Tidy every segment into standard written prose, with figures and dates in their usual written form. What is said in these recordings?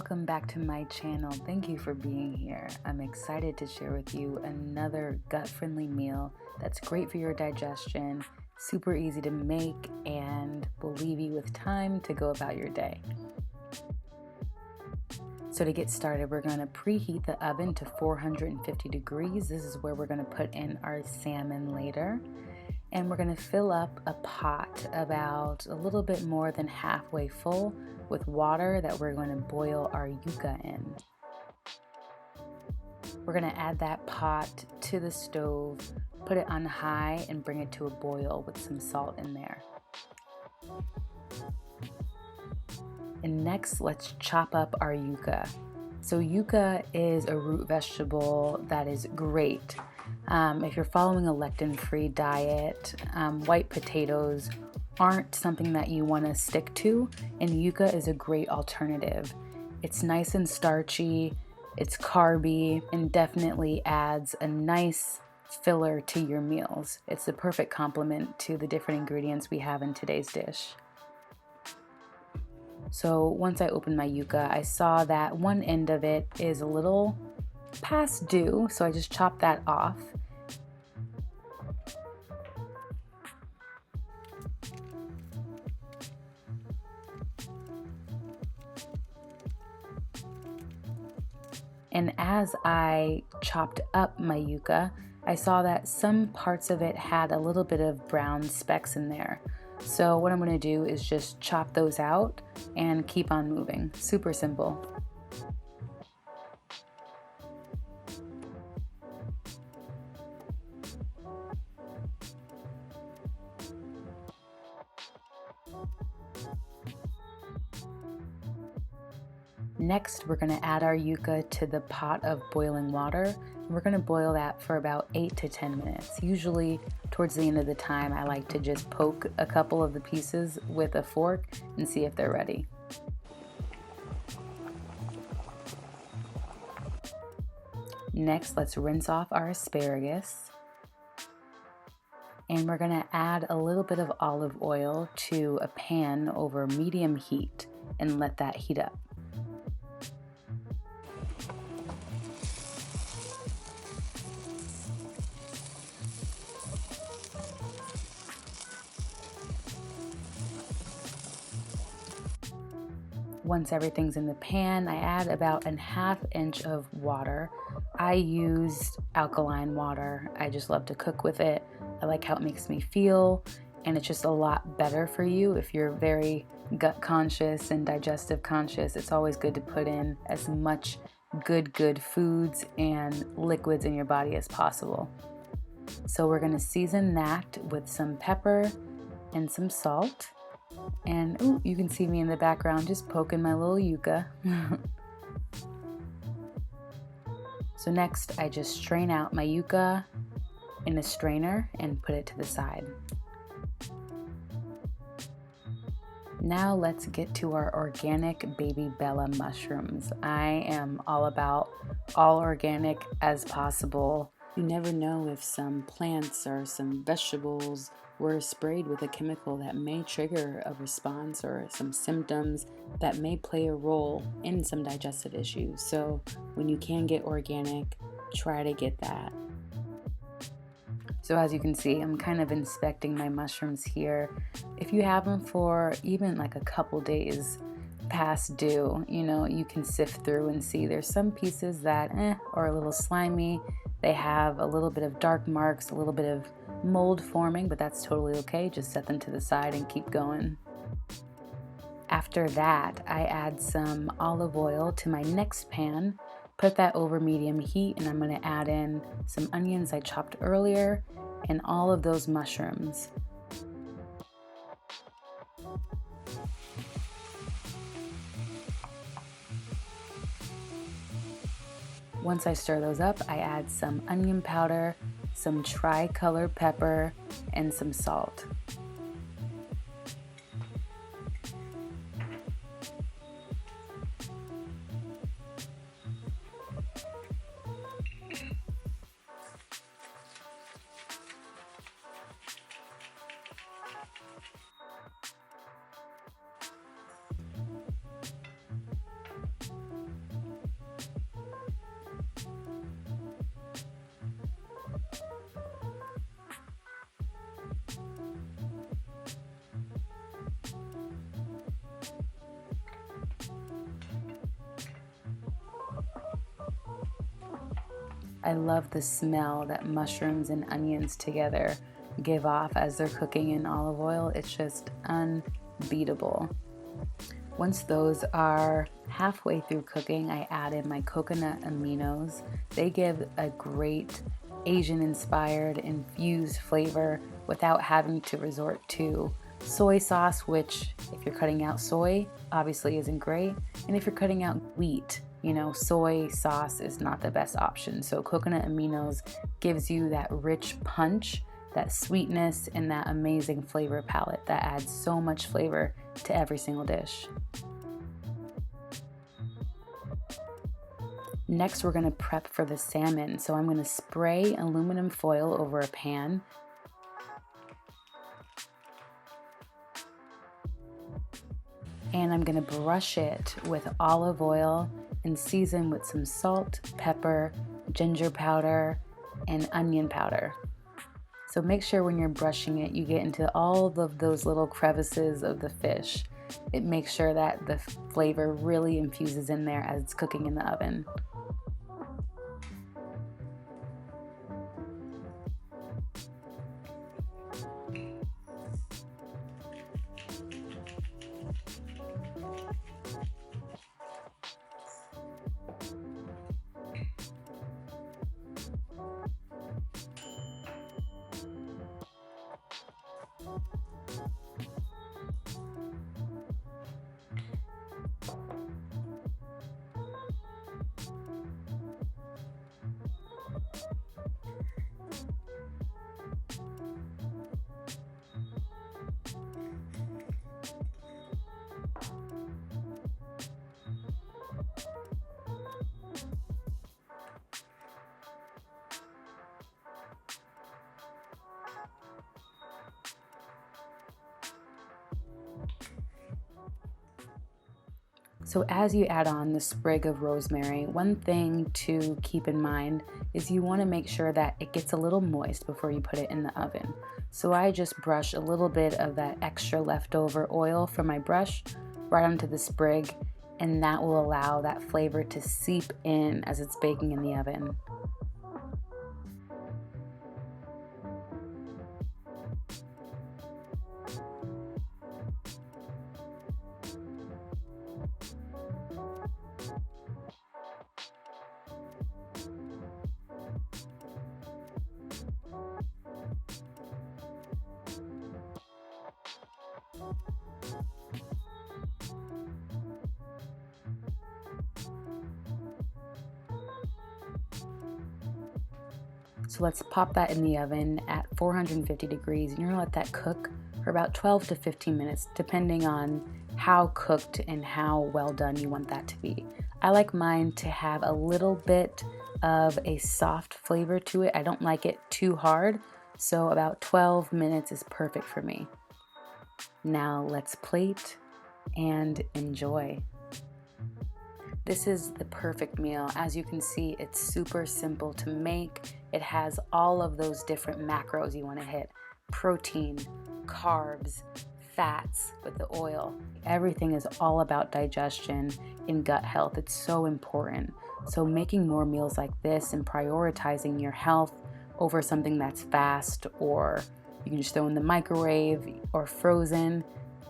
Welcome back to my channel. Thank you for being here. I'm excited to share with you another gut-friendly meal that's great for your digestion, super easy to make, and will leave you with time to go about your day. So to get started, we're going to preheat the oven to 450 degrees. This is where we're going to put in our salmon later. And we're going to fill up a pot about a little bit more than halfway full with water that we're going to boil our yucca in. We're going to add that pot to the stove, put it on high, and bring it to a boil with some salt in there. And next, let's chop up our yucca. So yucca is a root vegetable that is great. If you're following a lectin-free diet, white potatoes aren't something that you want to stick to, and yucca is a great alternative. It's nice and starchy, it's carby, and definitely adds a nice filler to your meals. It's the perfect complement to the different ingredients we have in today's dish. So once I opened my yucca, I saw that one end of it is a little past due, so I just chopped that off. And as I chopped up my yucca, I saw that some parts of it had a little bit of brown specks in there. So what I'm going to do is just chop those out and keep on moving. Super simple. Next, we're going to add our yucca to the pot of boiling water. We're going to boil that for about 8 to 10 minutes. Usually, towards the end of the time, I like to just poke a couple of the pieces with a fork and see if they're ready. Next, let's rinse off our asparagus. And we're going to add a little bit of olive oil to a pan over medium heat and let that heat up. Once everything's in the pan, I add about a ½ inch of water. I used alkaline water. I just love to cook with it. I like how it makes me feel, and it's just a lot better for you if you're very gut conscious and digestive conscious. It's always good to put in as much good foods and liquids in your body as possible. So we're going to season that with some pepper and some salt. And ooh, you can see me in the background just poking my little yucca. So next, I just strain out my yucca in a strainer and put it to the side. Now let's get to our organic baby Bella mushrooms. I am all about all organic as possible. You never know if some plants or some vegetables were sprayed with a chemical that may trigger a response or some symptoms that may play a role in some digestive issues. So when you can get organic, try to get that. So as you can see, I'm kind of inspecting my mushrooms here. If you have them for even like a couple days past due, you can sift through and see there's some pieces that are a little slimy. They have a little bit of dark marks, a little bit of mold forming, but that's totally okay. Just set them to the side and keep going. After that, I add some olive oil to my next pan, put that over medium heat, and I'm going to add in some onions I chopped earlier and all of those mushrooms. Once I stir those up, I add some onion powder, some tricolor pepper, and some salt. I love the smell that mushrooms and onions together give off as they're cooking in olive oil. It's just unbeatable. Once those are halfway through cooking, I add in my coconut aminos. They give a great Asian-inspired infused flavor without having to resort to soy sauce, which if you're cutting out soy, obviously isn't great. And if you're cutting out wheat, soy sauce is not the best option. So coconut aminos gives you that rich punch, that sweetness, and that amazing flavor palette that adds so much flavor to every single dish. Next, we're going to prep for the salmon. So I'm going to spray aluminum foil over a pan. And I'm going to brush it with olive oil and season with some salt, pepper, ginger powder, and onion powder. So make sure when you're brushing it, you get into all of those little crevices of the fish. It makes sure that the flavor really infuses in there as it's cooking in the oven. So as you add on the sprig of rosemary, one thing to keep in mind is you want to make sure that it gets a little moist before you put it in the oven. So I just brush a little bit of that extra leftover oil from my brush right onto the sprig, and that will allow that flavor to seep in as it's baking in the oven. So let's pop that in the oven at 450 degrees, and you're gonna let that cook for about 12 to 15 minutes, depending on how cooked and how well done you want that to be. I like mine to have a little bit of a soft flavor to it. I don't like it too hard, so about 12 minutes is perfect for me. Now let's plate and enjoy. This is the perfect meal. As you can see, it's super simple to make. It has all of those different macros you want to hit: protein, carbs, fats with the oil. Everything is all about digestion and gut health. It's so important. So making more meals like this and prioritizing your health over something that's fast, or you can just throw in the microwave or frozen,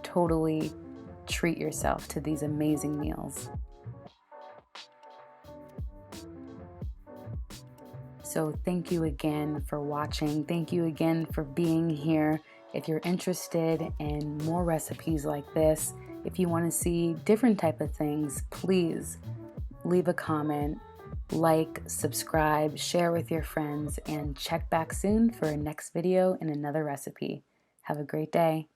totally treat yourself to these amazing meals. So thank you again for watching. Thank you again for being here. If you're interested in more recipes like this, if you want to see different type of things, please leave a comment, like, subscribe, share with your friends, and check back soon for a next video and another recipe. Have a great day.